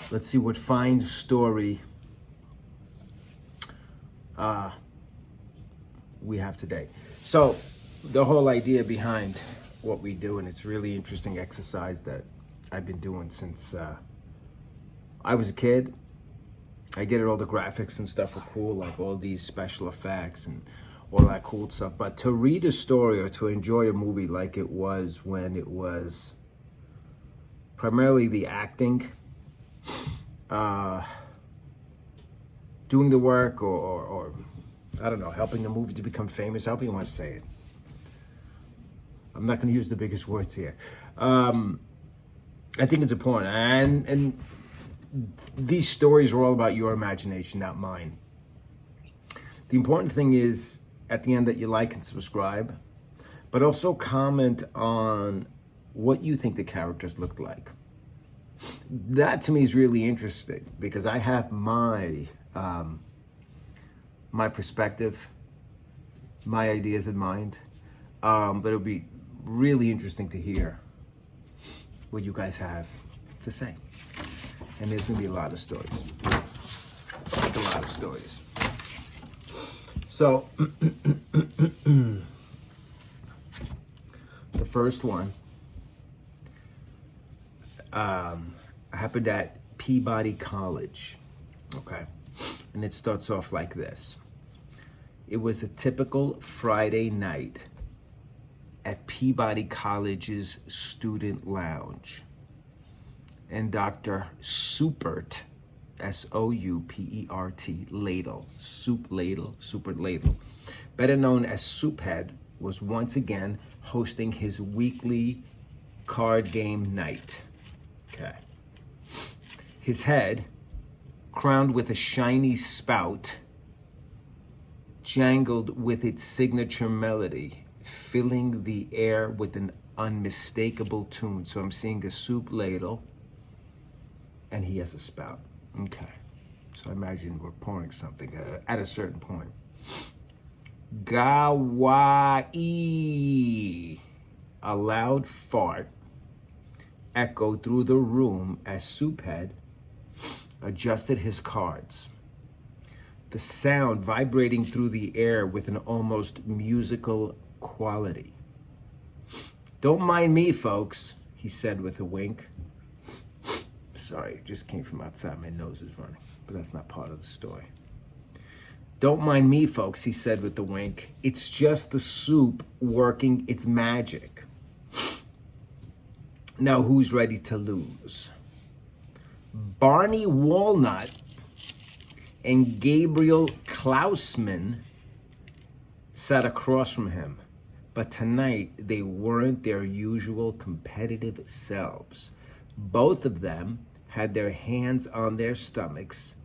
Let's see what fine story we have today. So the whole idea behind what we do, and it's really interesting exercise that I've been doing since I was a kid. I get it, all the graphics and stuff are cool, like all these special effects and all that cool stuff. But to read a story or to enjoy a movie like it was when it was primarily the acting, doing the work, or I don't know, helping the movie to become famous, however you want to say it. I'm not going to use the biggest words here. I think it's important. And these stories are all about your imagination, not mine. The important thing is, at the end, that you like and subscribe, but also comment on what you think the characters looked like. That to me is really interesting because I have my perspective, my ideas in mind, but it'll be really interesting to hear what you guys have to say. And there's gonna be a lot of stories, like a lot of stories. So the first one happened at Peabody College, okay? And it starts off like this. It was a typical Friday night at Peabody College's student lounge. And Dr. Soupert, S-O-U-P-E-R-T, Soupert Ladle, better known as Souphead, was once again hosting his weekly card game night. Okay. His head, crowned with a shiny spout, jangled with its signature melody, filling the air with an unmistakable tune. So I'm seeing a soup ladle, and he has a spout. Okay. So I imagine we're pouring something at a certain point. Gawai. A loud fart echoed through the room as Souphead adjusted his cards, the sound vibrating through the air with an almost musical quality. "Don't mind me, folks," he said with a wink. Sorry, it just came from outside. My nose is running, but that's not part of the story. "Don't mind me, folks," he said with a wink. "It's just the soup working its magic. Now who's ready to lose?" Barney Walnut and Gabriel Klausman sat across from him, but tonight they weren't their usual competitive selves. Both of them had their hands on their stomachs,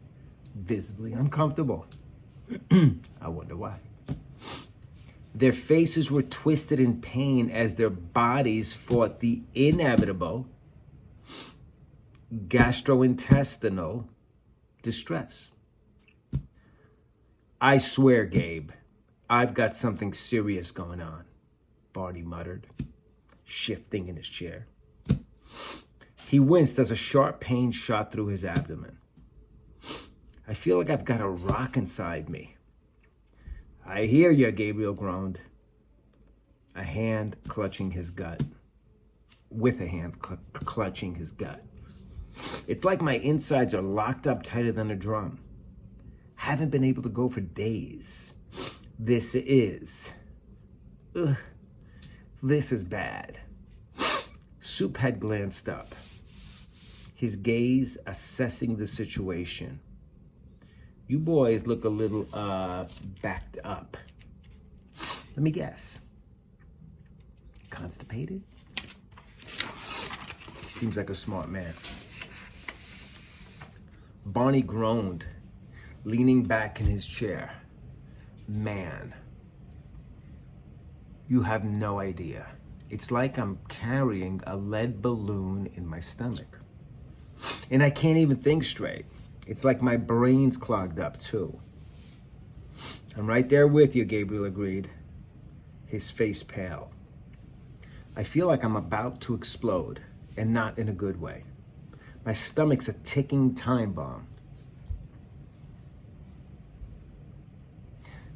visibly uncomfortable. I wonder why. Their faces were twisted in pain as their bodies fought the inevitable gastrointestinal distress. "I swear, Gabe, I've got something serious going on," Barney muttered, shifting in his chair. He winced as a sharp pain shot through his abdomen. "I feel like I've got a rock inside me." "I hear you," Gabriel groaned, a hand clutching his gut. With a hand clutching his gut. "It's like my insides are locked up tighter than a drum. Haven't been able to go for days. This is bad." Souphead glanced up, his gaze assessing the situation. "You boys look a little, backed up. Let me guess. Constipated?" He seems like a smart man. Barney groaned, leaning back in his chair. "Man, you have no idea. It's like I'm carrying a lead balloon in my stomach. And I can't even think straight. It's like my brain's clogged up too." "I'm right there with you," Gabriel agreed, his face pale. "I feel like I'm about to explode, and not in a good way. My stomach's a ticking time bomb.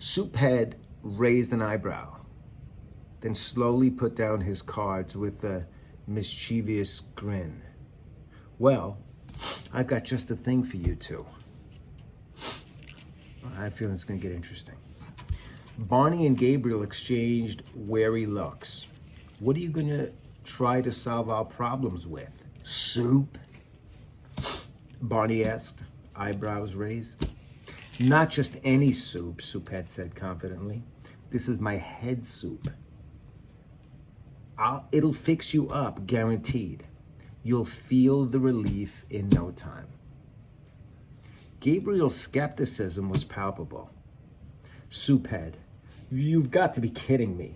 Souphead raised an eyebrow, then slowly put down his cards with a mischievous grin. Well, I've got just the thing for you two. I feel it's going to get interesting. Barney and Gabriel exchanged wary looks. What are you going to try to solve our problems with? Soup? Barney asked, eyebrows raised. Not just any soup, Souphead said confidently. This is my head soup. It'll fix you up, guaranteed. You'll feel the relief in no time. Gabriel's skepticism was palpable. Souphead, you've got to be kidding me.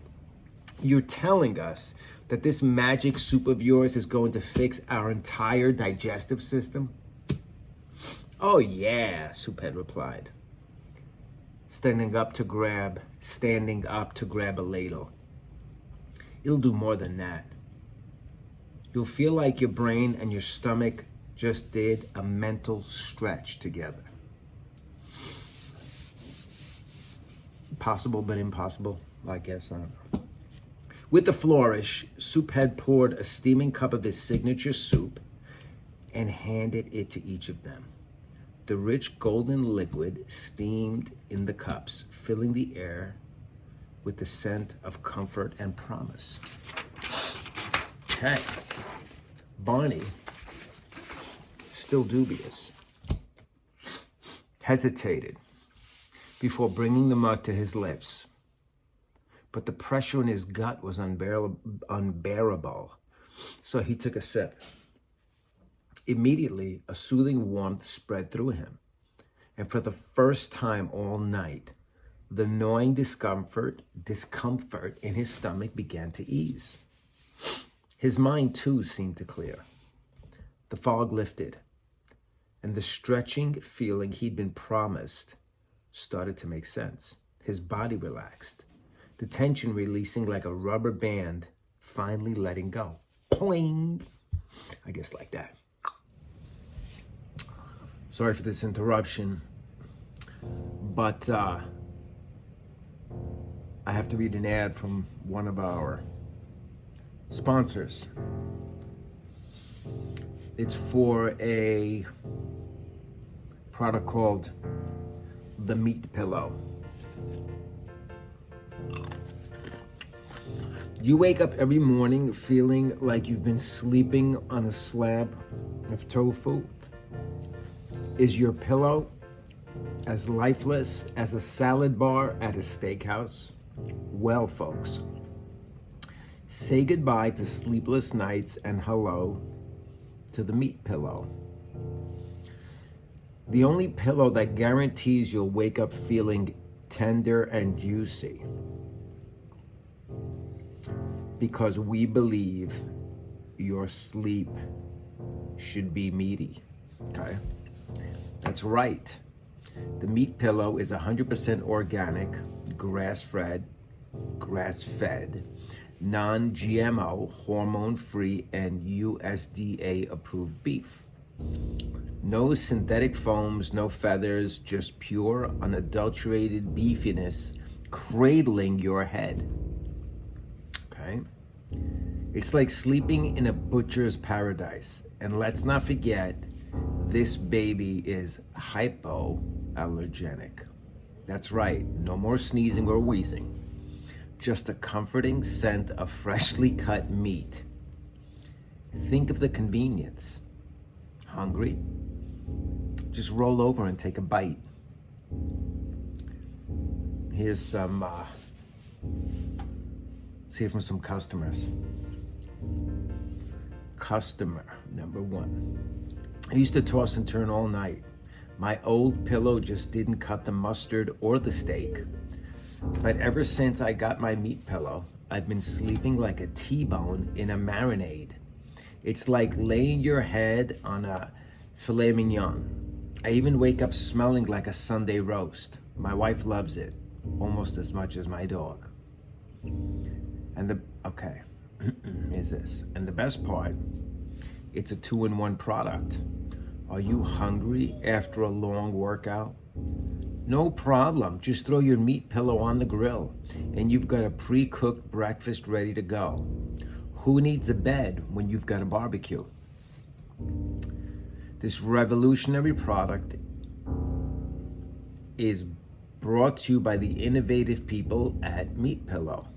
You're telling us that this magic soup of yours is going to fix our entire digestive system? Oh yeah, Souphead replied, standing up to grab a ladle. It'll do more than that. You'll feel like your brain and your stomach just did a mental stretch together. Possible but impossible, I guess. I don't know. With a flourish, Souphead poured a steaming cup of his signature soup and handed it to each of them. The rich golden liquid steamed in the cups, filling the air with the scent of comfort and promise. Okay. Barney, still dubious, hesitated before bringing the mug to his lips. But the pressure in his gut was unbearable, so he took a sip. Immediately, a soothing warmth spread through him, and for the first time all night, the gnawing discomfort in his stomach began to ease. His mind, too, seemed to clear. The fog lifted, and the stretching feeling he'd been promised started to make sense. His body relaxed, the tension releasing like a rubber band, finally letting go. Poing! I guess like that. Sorry for this interruption, but I have to read an ad from one of our sponsors. It's for a product called the Meat Pillow. You wake up every morning feeling like you've been sleeping on a slab of tofu. Is your pillow as lifeless as a salad bar at a steakhouse? Well, folks, say goodbye to sleepless nights and hello to the Meat Pillow. The only pillow that guarantees you'll wake up feeling tender and juicy. Because we believe your sleep should be meaty, okay? That's right. The Meat Pillow is 100% organic, grass-fed, non-GMO, hormone-free, and USDA-approved beef. No synthetic foams, no feathers, just pure, unadulterated beefiness cradling your head. Okay? It's like sleeping in a butcher's paradise. And let's not forget, this baby is hypoallergenic. That's right, no more sneezing or wheezing. Just a comforting scent of freshly cut meat. Think of the convenience. Hungry? Just roll over and take a bite. Here's some, let's hear from some customers. Customer number one. I used to toss and turn all night. My old pillow just didn't cut the mustard or the steak. But ever since I got my Meat Pillow, I've been sleeping like a T-bone in a marinade. It's like laying your head on a filet mignon. I even wake up smelling like a Sunday roast. My wife loves it, almost as much as my dog. And here's this. And the best part, It's a 2-in-1 product. Are you hungry after a long workout? No problem. Just throw your meat pillow on the grill and you've got a pre-cooked breakfast ready to go. Who needs a bed when you've got a barbecue? This revolutionary product is brought to you by the innovative people at Meat Pillow,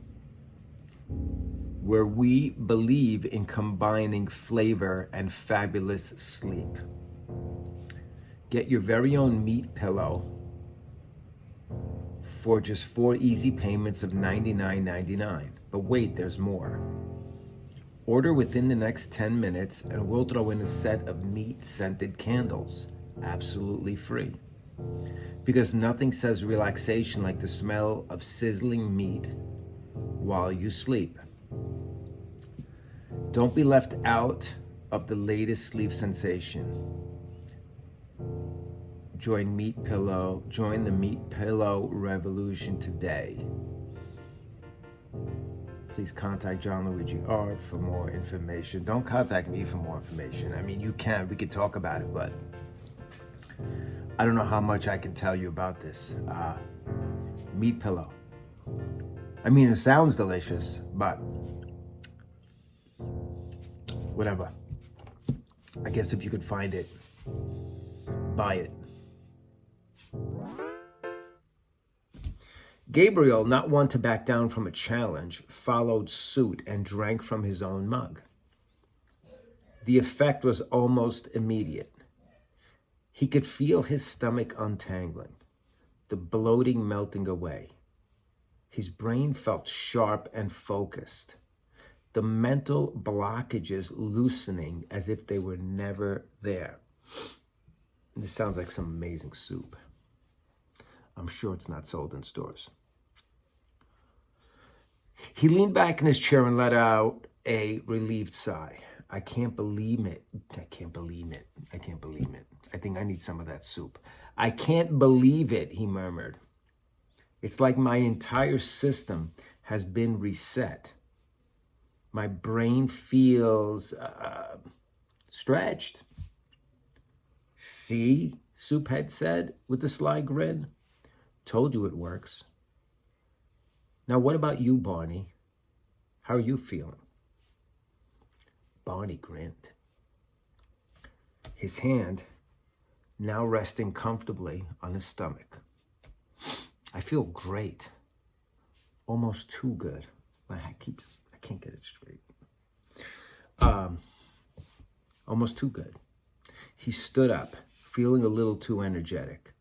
where we believe in combining flavor and fabulous sleep. Get your very own Meat Pillow for just 4 easy payments of $99.99. But wait, there's more. Order within the next 10 minutes and we'll throw in a set of meat-scented candles, absolutely free. Because nothing says relaxation like the smell of sizzling meat while you sleep. Don't be left out of the latest sleep sensation. Join the Meat Pillow revolution today. Please contact John Luigi Art for more information. Don't contact me for more information. I mean, you can, we could talk about it, but I don't know how much I can tell you about this. Meat Pillow. I mean, it sounds delicious, but whatever. I guess if you could find it, buy it. Gabriel, not one to back down from a challenge, followed suit and drank from his own mug. The effect was almost immediate. He could feel his stomach untangling, the bloating melting away. His brain felt sharp and focused, the mental blockages loosening as if they were never there. This sounds like some amazing soup. I'm sure it's not sold in stores. He leaned back in his chair and let out a relieved sigh. I can't believe it. I can't believe it. I can't believe it. I think I need some of that soup. I can't believe it, he murmured. It's like my entire system has been reset. My brain feels stretched. See, Souphead said with a sly grin. Told you it works. Now, what about you, Barney? How are you feeling? Barney grinned. His hand now resting comfortably on his stomach. I feel great. Almost too good. I can't get it straight. Almost too good. He stood up, feeling a little too energetic,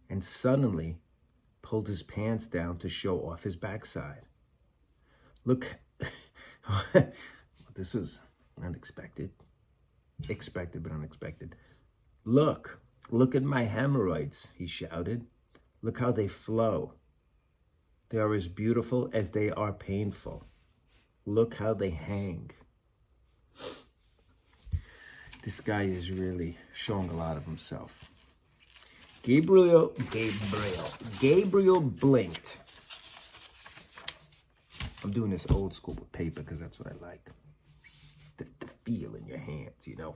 and suddenly pulled his pants down to show off his backside. Look, this was unexpected. Expected, but unexpected. Look at my hemorrhoids, he shouted. Look how they flow. They are as beautiful as they are painful. Look how they hang. This guy is really showing a lot of himself. Gabriel blinked. I'm doing this old school with paper because that's what I like. The feel in your hands, you know.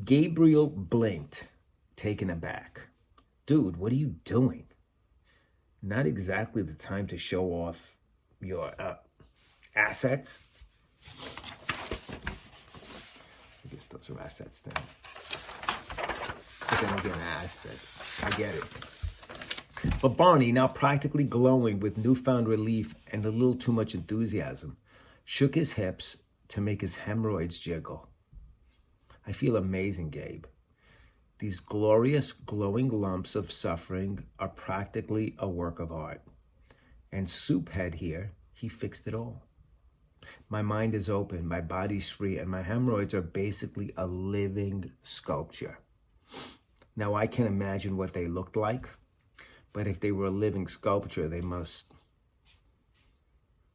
Gabriel blinked, taken aback. Dude, what are you doing? Not exactly the time to show off your assets. I guess those are assets then. But then again, assets. I get it. But Barney, now practically glowing with newfound relief and a little too much enthusiasm, shook his hips to make his hemorrhoids jiggle. I feel amazing, Gabe. These glorious, glowing lumps of suffering are practically a work of art. And Souphead here, he fixed it all. My mind is open, my body's free, and my hemorrhoids are basically a living sculpture. Now, I can imagine what they looked like, but if they were a living sculpture, they must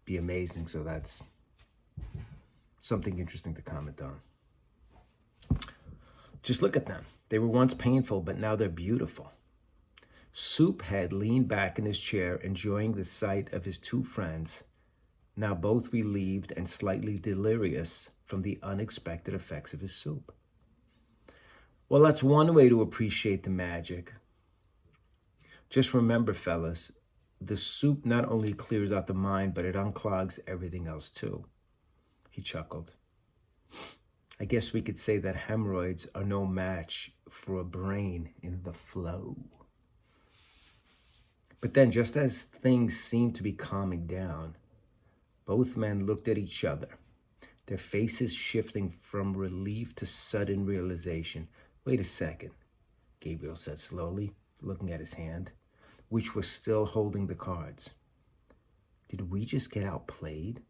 be amazing. So that's something interesting to comment on. Just look at them. They were once painful, but now they're beautiful. Souphead leaned back in his chair, enjoying the sight of his two friends now both relieved and slightly delirious from the unexpected effects of his soup. Well, that's one way to appreciate the magic. Just remember, fellas, the soup not only clears out the mind, but it unclogs everything else too. He chuckled. I guess we could say that hemorrhoids are no match for a brain in the flow. But then, just as things seemed to be calming down, both men looked at each other, their faces shifting from relief to sudden realization. Wait a second, Gabriel said slowly, looking at his hand, which was still holding the cards. Did we just get outplayed?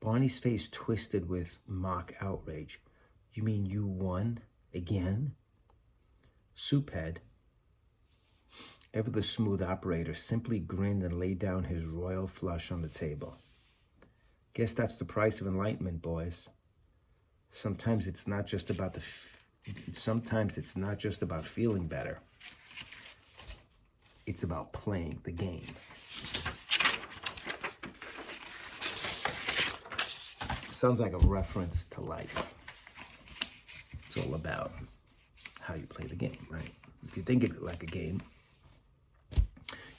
Barney's face twisted with mock outrage. You mean you won again? Souphead, ever the smooth operator, simply grinned and laid down his royal flush on the table. Guess that's the price of enlightenment, boys. Sometimes it's not just about feeling better. It's about playing the game. Sounds like a reference to life. It's all about how you play the game, right? If you think of it like a game, it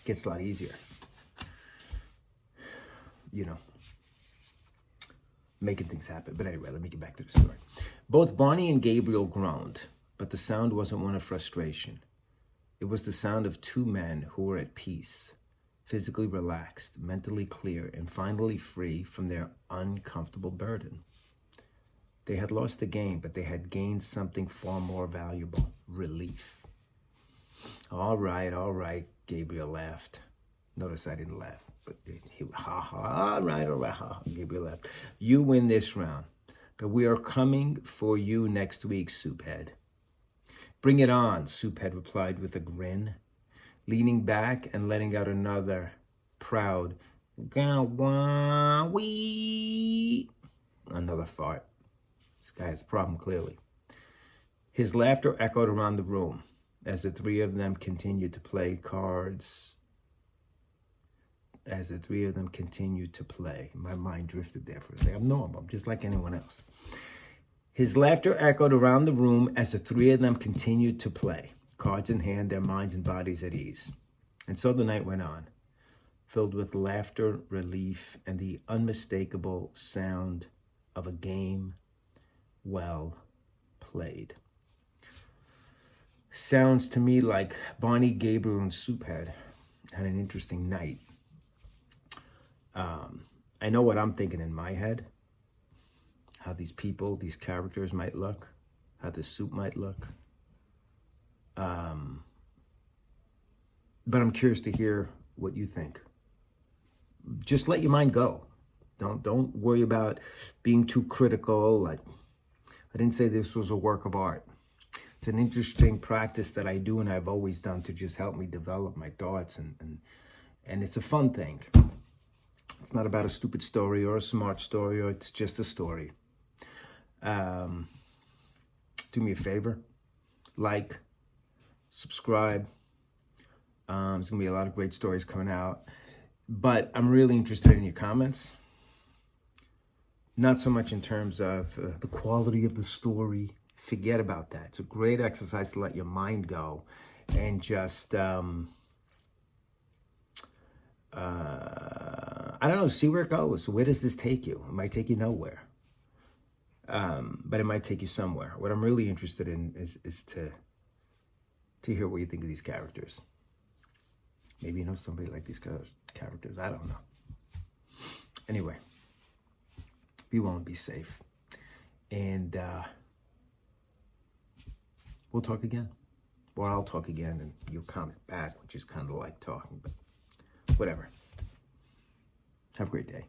gets a lot easier. You know, making things happen. But anyway, let me get back to the story. Both Barney and Gabriel groaned, but the sound wasn't one of frustration. It was the sound of two men who were at peace, physically relaxed, mentally clear, and finally free from their uncomfortable burden. They had lost the game, but they had gained something far more valuable: relief. All right, Gabriel laughed. Notice I didn't laugh, but he all right, Gabriel laughed. You win this round, but we are coming for you next week, Souphead. Bring it on, Souphead replied with a grin, leaning back and letting out another proud "Gah-wah-wee." Another fart. This guy has a problem, clearly. His laughter echoed around the room as the three of them continued to play cards. My mind drifted there for a second. I'm normal. I'm just like anyone else. His laughter echoed around the room as the three of them continued to play, cards in hand, their minds and bodies at ease. And so the night went on, filled with laughter, relief, and the unmistakable sound of a game well played. Sounds to me like Barney, Gabriel, and Souphead had an interesting night. I know what I'm thinking in my head, how these people, these characters might look, how the soup might look. But I'm curious to hear what you think. Just let your mind go. Don't worry about being too critical. Like, I didn't say this was a work of art. It's an interesting practice that I do and I've always done to just help me develop my thoughts, and it's a fun thing. It's not about a stupid story or a smart story, or it's just a story. Do me a favor, like, subscribe. There's gonna be a lot of great stories coming out, but I'm really interested in your comments. Not so much in terms of the quality of the story. Forget about that. It's a great exercise to let your mind go and just, I don't know, see where it goes. Where does this take you? It might take you nowhere. But it might take you somewhere. What I'm really interested in is to hear what you think of these characters. Maybe you know somebody like these characters. I don't know. Anyway, be well and be safe. And we'll talk again. Or I'll talk again and you'll comment back, which is kind of like talking, but whatever. Have a great day.